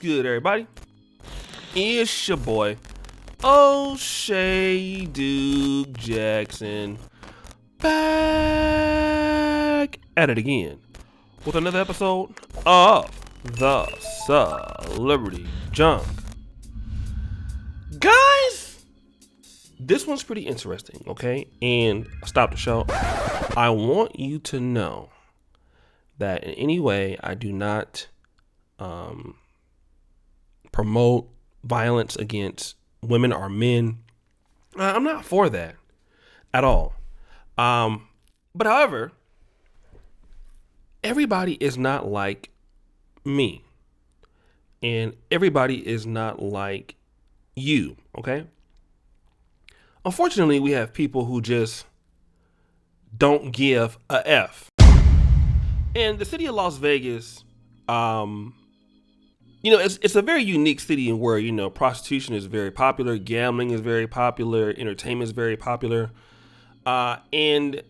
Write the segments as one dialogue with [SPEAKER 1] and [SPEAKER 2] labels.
[SPEAKER 1] good, everybody? It's your boy, O'Shea Duke Jackson, back at it again with another episode of the Celebrity Junk. Guys, this one's pretty interesting, okay? And stop the show. I want you to know that in any way I do not promote violence against women or men. I'm not for that at all. But however, everybody is not like me, and everybody is not like you, okay? Unfortunately, we have people who just don't give a F. And the city of Las Vegas, it's a very unique city where, prostitution is very popular, gambling is very popular, entertainment is very popular. And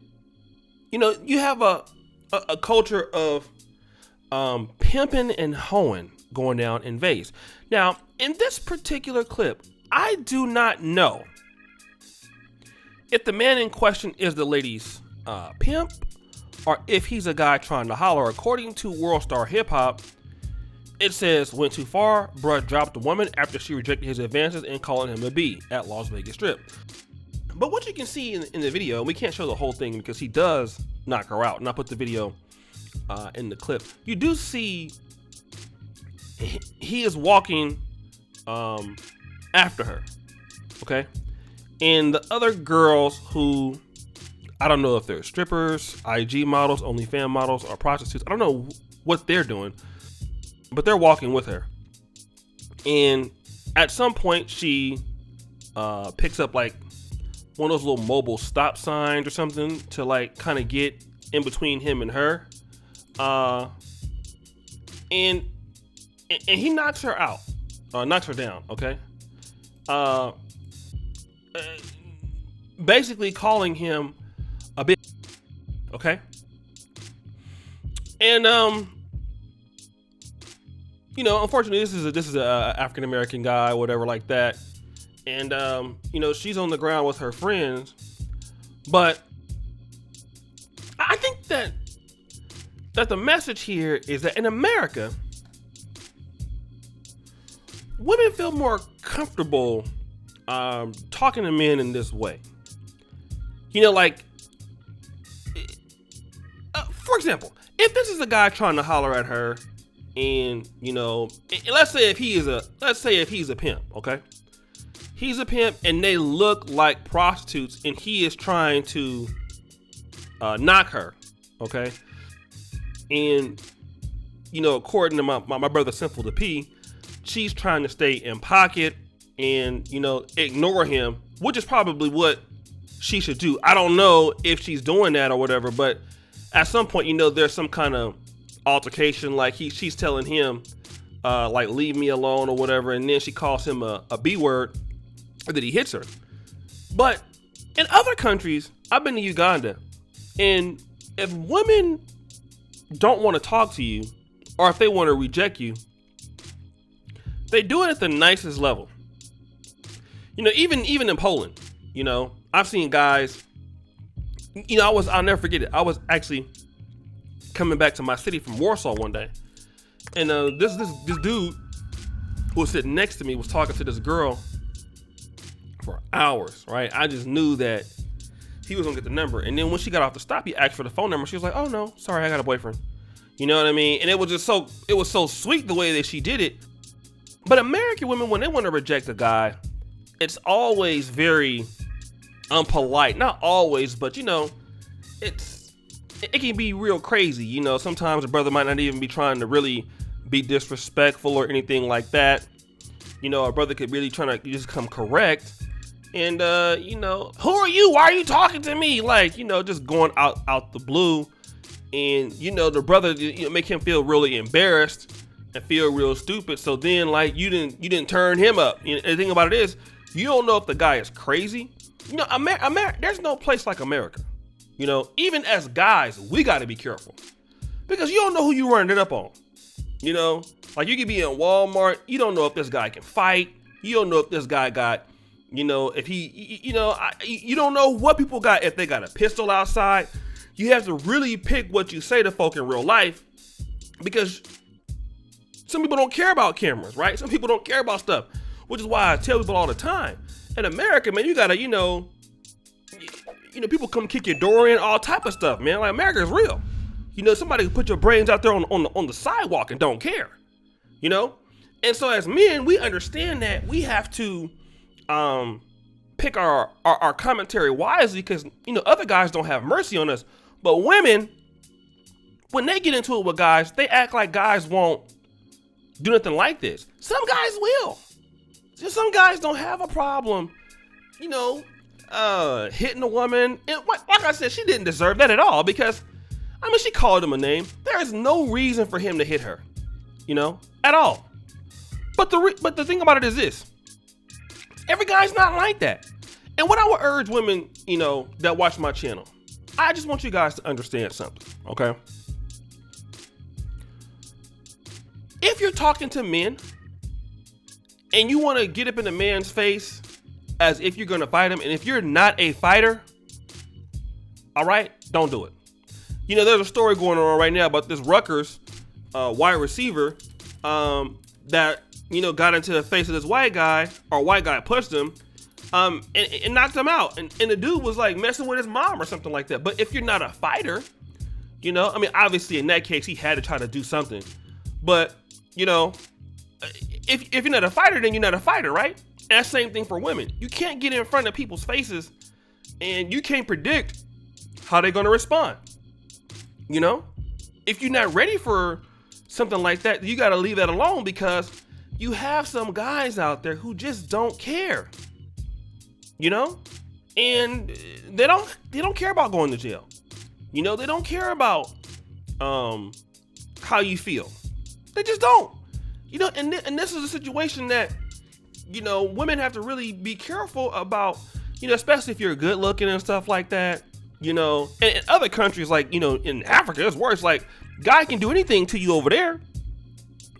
[SPEAKER 1] you have a culture of pimping and hoeing going down in Vegas. Now, in this particular clip, I do not know if the man in question is the lady's pimp or if he's a guy trying to holler. According to World Star Hip Hop, it says, went too far, bruh dropped the woman after she rejected his advances and calling him a B at Las Vegas Strip. But what you can see in the video, and we can't show the whole thing because he does knock her out, and I put the video in the clip. You do see he is walking after her, okay? And the other girls who, I don't know if they're strippers, IG models, OnlyFans models, or prostitutes. I don't know what they're doing, but they're walking with her. And at some point, she picks up like one of those little mobile stop signs or something to like kind of get in between him and her. And he knocks her out, knocks her down, okay? Basically calling him a bitch, okay? And unfortunately, this is a African American guy, whatever like that, and she's on the ground with her friends. But I think that the message here is that in America, women feel more comfortable talking to men in this way. For example, if this is a guy trying to holler at her, and let's say if he's a pimp, okay? He's a pimp and they look like prostitutes and he is trying to knock her, okay? And according to my brother Simple the P, she's trying to stay in pocket and ignore him, which is probably what she should do. I don't know if she's doing that or whatever, but at some point, there's some kind of altercation, like she's telling him like leave me alone or whatever, and then she calls him a B word, or that he hits her. But in other countries, I've been to Uganda, and if women don't want to talk to you or if they want to reject you, they do it at the nicest level. Even in Poland, I've seen guys, I'll never forget it. I was actually coming back to my city from Warsaw one day, and this dude who was sitting next to me was talking to this girl for hours, right? I just knew that he was gonna get the number, and then when she got off the stop, he asked for the phone number. She was like, "Oh no, sorry, I got a boyfriend." You know what I mean? And it was so sweet the way that she did it. But American women, when they want to reject a guy, it's always very unpolite. Not always, but it can be real crazy. Sometimes a brother might not even be trying to really be disrespectful or anything like that. A brother could really try to just come correct. And, who are you? Why are you talking to me? Like, just going out the blue. And, the brother, make him feel really embarrassed and feel real stupid. So then, like, you didn't turn him up. And the thing about it is, you don't know if the guy is crazy. There's no place like America. Even as guys, we got to be careful because you don't know who you running it up on. You know, like you could be in Walmart. You don't know if this guy can fight. You don't know if this guy got, you know, if he, you don't know what people got, if they got a pistol outside. You have to really pick what you say to folk in real life, because some people don't care about cameras, right? Some people don't care about stuff, which is why I tell people all the time, in America, man, you gotta, people come kick your door in, all type of stuff, man. Like, America is real. You know, somebody can put your brains out there on the sidewalk and don't care, you know? And so as men, we understand that we have to pick our commentary wisely, because, other guys don't have mercy on us. But women, when they get into it with guys, they act like guys won't do nothing like this. Some guys will. Just some guys don't have a problem, hitting a woman. And like I said, she didn't deserve that at all, because, she called him a name. There is no reason for him to hit her, at all. But the thing about it is this. Every guy's not like that. And what I would urge women, that watch my channel, I just want you guys to understand something, okay? If you're talking to men and you want to get up in a man's face as if you're going to fight him, and if you're not a fighter, all right, don't do it. There's a story going on right now about this Rutgers wide receiver that, got into the face of this white guy, or white guy pushed him, and knocked him out. And the dude was like messing with his mom or something like that. But if you're not a fighter, obviously in that case, he had to try to do something. But, if you're not a fighter, then you're not a fighter, right? And that's the same thing for women. You can't get in front of people's faces and you can't predict how they're going to respond. If you're not ready for something like that, you got to leave that alone, because you have some guys out there who just don't care, and they don't care about going to jail. They don't care about how you feel. They just don't. And this is a situation that, women have to really be careful about, especially if you're good looking and stuff like that. And in other countries, like, in Africa, it's worse. Like, guy can do anything to you over there,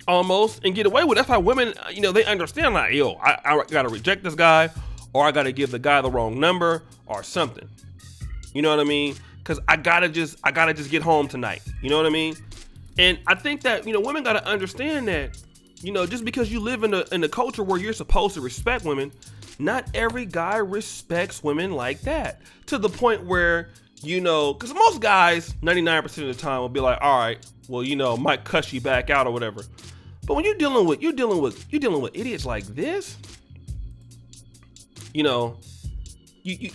[SPEAKER 1] almost, and get away with it. That's why women, they understand, like, I gotta reject this guy, or I gotta give the guy the wrong number or something. You know what I mean? Because I gotta just get home tonight. You know what I mean? And I think that, women gotta understand that, just because you live in a culture where you're supposed to respect women, not every guy respects women like that, to the point where, because most guys 99% of the time will be like, all right, well, might cuss you back out or whatever. But when you're dealing with idiots like this, you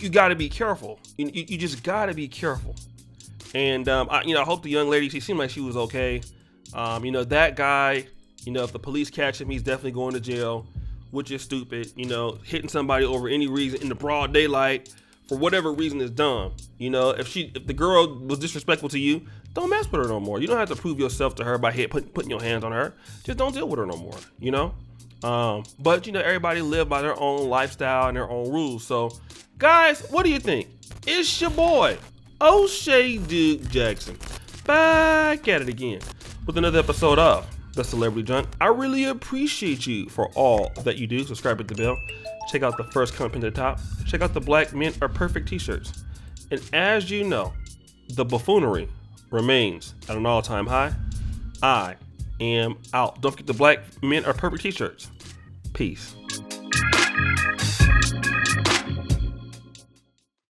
[SPEAKER 1] got to be careful. You just got to be careful. And I hope the young lady, she seemed like she was okay. That guy, if the police catch him, he's definitely going to jail, which is stupid. Hitting somebody over any reason in the broad daylight for whatever reason is dumb. If the girl was disrespectful to you, don't mess with her no more. You don't have to prove yourself to her by putting your hands on her. Just don't deal with her no more. But everybody live by their own lifestyle and their own rules. So guys, what do you think? It's your boy O'Shea Duke Jackson back at it again with another episode of The Celebrity Junk. I really appreciate you for all that you do. Subscribe, hit the bell. Check out the first comment at the top. Check out the Black Men Are Perfect t-shirts. And as you know, the buffoonery remains at an all-time high. I am out. Don't forget the Black Men Are Perfect t-shirts. Peace.